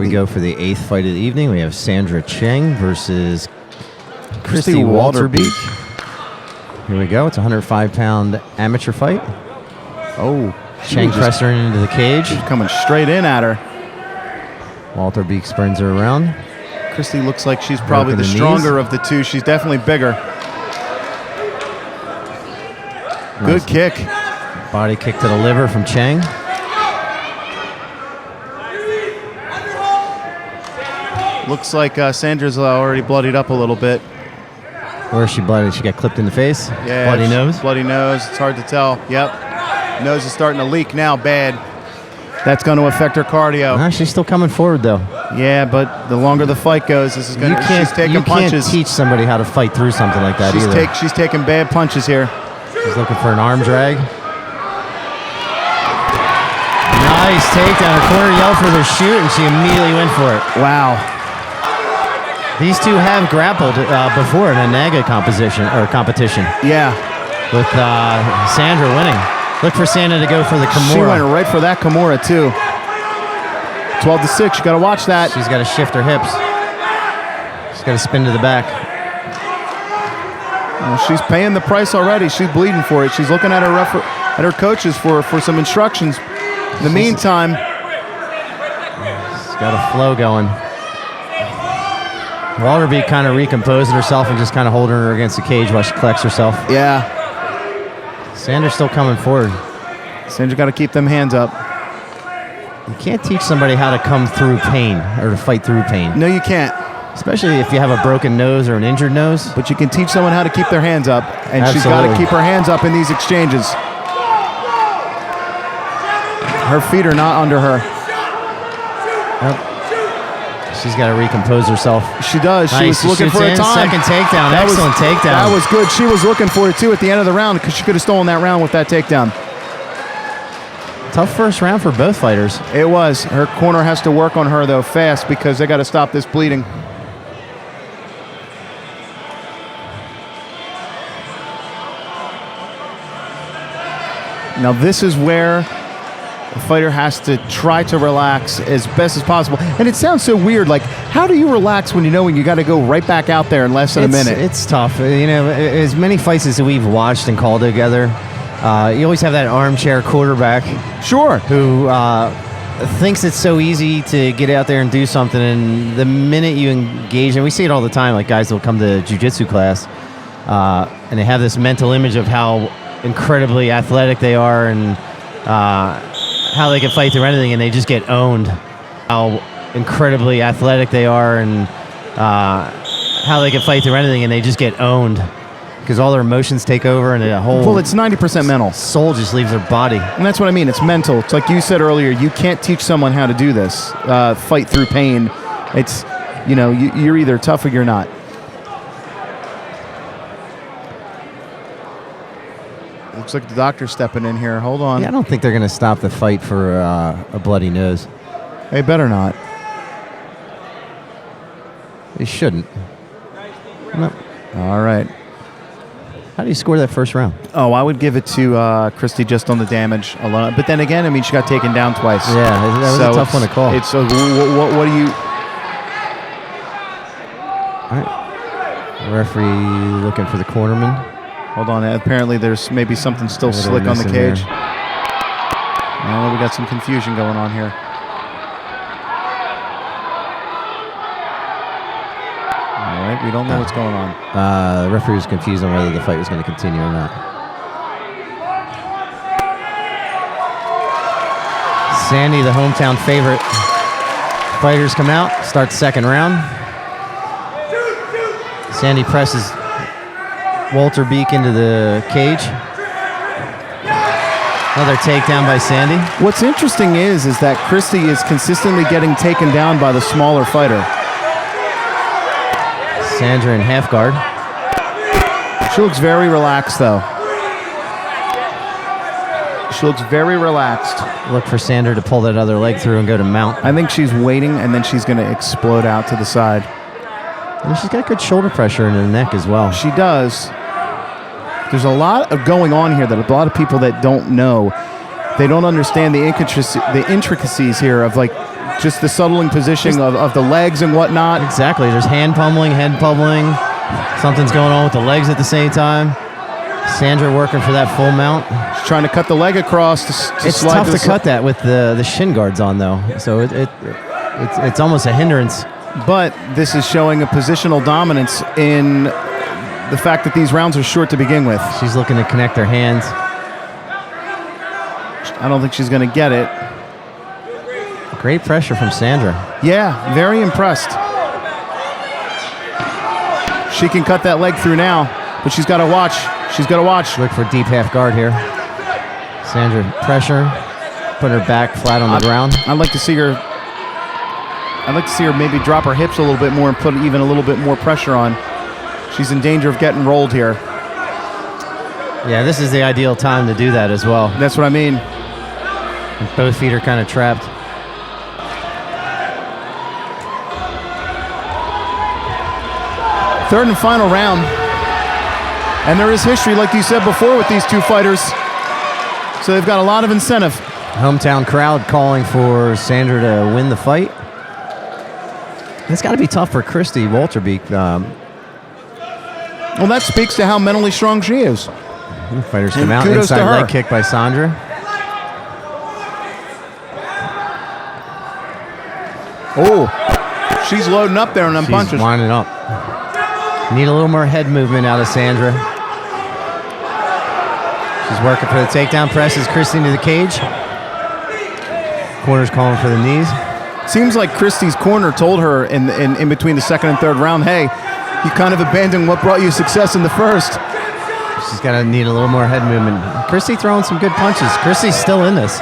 we go for the 8th fight of the evening. We have Sandra Chheng versus Kristy Wolterbeek. Here we go. It's a 105-pound amateur fight. Oh. Chheng pressed her into the cage. She's coming straight in at her. Wolterbeek spins her around. Kristy looks like she's probably the stronger of the two. She's definitely bigger. Good kick. Body kick to the liver from Chheng. Looks like Sandra's already bloodied up a little bit. Where is she bloody? She got clipped in the face? Yeah. Bloody nose? Bloody nose. It's hard to tell. Yep. Nose is starting to leak now bad. That's going to affect her cardio. She's still coming forward, though. Yeah, but the longer the fight goes, this is going to... She's taking punches. You can't teach somebody how to fight through something like that either. She's taking bad punches here. She's looking for an arm drag. Nice takedown. Her corner yelled for the shoot, and she immediately went for it. Wow. These two have grappled before in a NAGA competition. Yeah. With Sandra winning. Look for Sandra to go for the Kimura. She went right for that Kimura, too. 12-6. You got to watch that. She's got to shift her hips. She's got to spin to the back. Well, she's paying the price already. She's bleeding for it. She's looking at her coaches for some instructions. In the meantime, she's got a flow going. Wolterbeek kind of recomposing herself and just kind of holding her against the cage while she collects herself. Yeah. Sandra's still coming forward. Sandra got to keep them hands up. You can't teach somebody how to come through pain or to fight through pain. No, you can't. Especially if you have a broken nose or an injured nose. But you can teach someone how to keep their hands up. And Absolutely. She's got to keep her hands up in these exchanges. Her feet are not under her. Yep. She's got to recompose herself. She does. She Nice. was looking for a time. Second takedown. Excellent takedown. That was good. She was looking for it, too, at the end of the round because she could have stolen that round with that takedown. Tough first round for both fighters. It was. Her corner has to work on her, though, fast because they got to stop this bleeding. Now, this is where the fighter has to try to relax as best as possible. And it sounds so weird. Like, how do you relax when you know you got to go right back out there in less than a minute? It's tough. You know, as many fights as we've watched and called together, you always have that armchair quarterback. Sure. Who thinks it's so easy to get out there and do something. And the minute you engage, and we see it all the time, like guys will come to jiu-jitsu class and they have this mental image of how incredibly athletic they are and how they can fight through anything, and they just get owned. How incredibly athletic they are, and how they can fight through anything, and they just get owned because all their emotions take over, and the whole. Well, it's 90% mental. Soul just leaves their body, and that's what I mean. It's mental. It's like you said earlier. You can't teach someone how to do this. Fight through pain. It's, you know, you're either tough or you're not. Looks like the doctor's stepping in here. Hold on. Yeah, I don't think they're going to stop the fight for a bloody nose. They better not. They shouldn't. No. All right. How do you score that first round? Oh, I would give it to Kristy just on the damage alone. But then again, I mean, she got taken down twice. Yeah, that was a tough one to call. It's what do you... All right. Referee looking for the cornerman. Hold on. Apparently, there's maybe something still slick on the cage. Well, we got some confusion going on here. All right, we don't know what's going on. The referee was confused on whether the fight was going to continue or not. Sandy, the hometown favorite. Fighters come out, start the second round. Sandy presses Wolterbeek into the cage. Another takedown by Sandy. What's interesting is that Kristy is consistently getting taken down by the smaller fighter. Sandra in half guard. She looks very relaxed, though. She looks very relaxed. Look for Sandra to pull that other leg through and go to mount. I think she's waiting, and then she's going to explode out to the side. And she's got good shoulder pressure in her neck as well. She does. There's a lot of going on here that a lot of people that don't know, they don't understand the intricacies here of like just the subtling positioning of the legs and whatnot. Exactly. There's hand pummeling, head pummeling. Something's going on with the legs at the same time. Sandra working for that full mount. She's trying to cut the leg across to It's slide tough to cut that with the shin guards on, though. So it's almost a hindrance. But this is showing a positional dominance in the fact that these rounds are short to begin with. She's looking to connect her hands. I don't think she's going to get it. Great pressure from Sandra. Yeah, very impressed. She can cut that leg through now, but she's got to watch. She's got to watch. Look for deep half guard here. Sandra, pressure, putting her back flat on the ground. I'd like to see her maybe drop her hips a little bit more and put even a little bit more pressure on. She's in danger of getting rolled here. Yeah, this is the ideal time to do that as well. That's what I mean. Both feet are kind of trapped. Third and final round. And there is history, like you said before, with these two fighters. So they've got a lot of incentive. Hometown crowd calling for Sandra to win the fight. It's got to be tough for Kristy Wolterbeek. Well, that speaks to how mentally strong she is. Fighters come out. kudos to Inside her. leg kick by Sandra. Oh, she's loading up there on them She's punches. winding up. Need a little more head movement out of Sandra. She's working for the takedown. Presses Kristy into the cage. Corner's calling for the knees. Seems like Kristy's corner told her in between the second and third round, hey, you kind of abandoned what brought you success in the first. She's got to need a little more head movement. Kristy throwing some good punches. Kristy's still in this.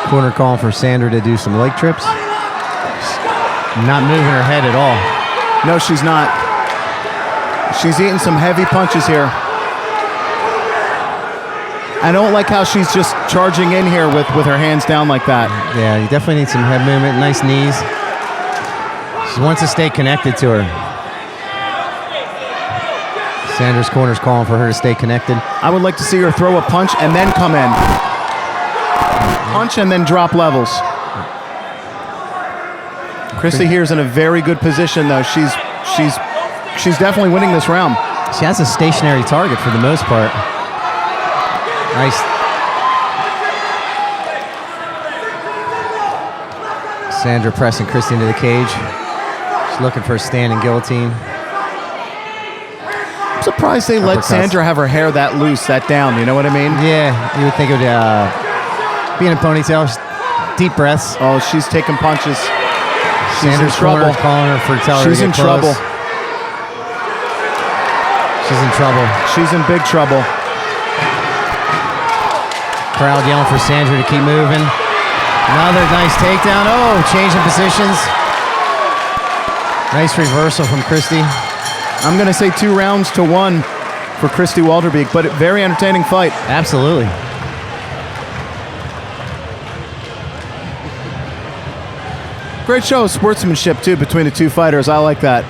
Corner calling for Sandra to do some leg trips. Not moving her head at all. No, she's not. She's eating some heavy punches here. I don't like how she's just charging in here with her hands down like that. Yeah, you definitely need some head movement. Nice knees. She wants to stay connected to her. Sandra's corner's calling for her to stay connected. I would like to see her throw a punch and then come in. Punch and then drop levels. Kristy here's in a very good position, though. She's definitely winning this round. She has a stationary target for the most part. Nice. Sandra pressing Kristy into the cage. She's looking for a standing guillotine. I'm surprised they let Sandra have her hair that loose, that down. You know what I mean? Yeah, you would think it would be in a ponytail. Deep breaths. Oh, she's taking punches. She's Sandra's in trouble. calling her for telling her She's to in get close. trouble. She's in trouble. She's in big trouble. Crowd yelling for Sandra to keep moving. Another nice takedown. Oh, changing positions. Nice reversal from Kristy. I'm going to say 2-1 for Kristy Wolterbeek, but a very entertaining fight. Absolutely. Great show of sportsmanship, too, between the two fighters. I like that.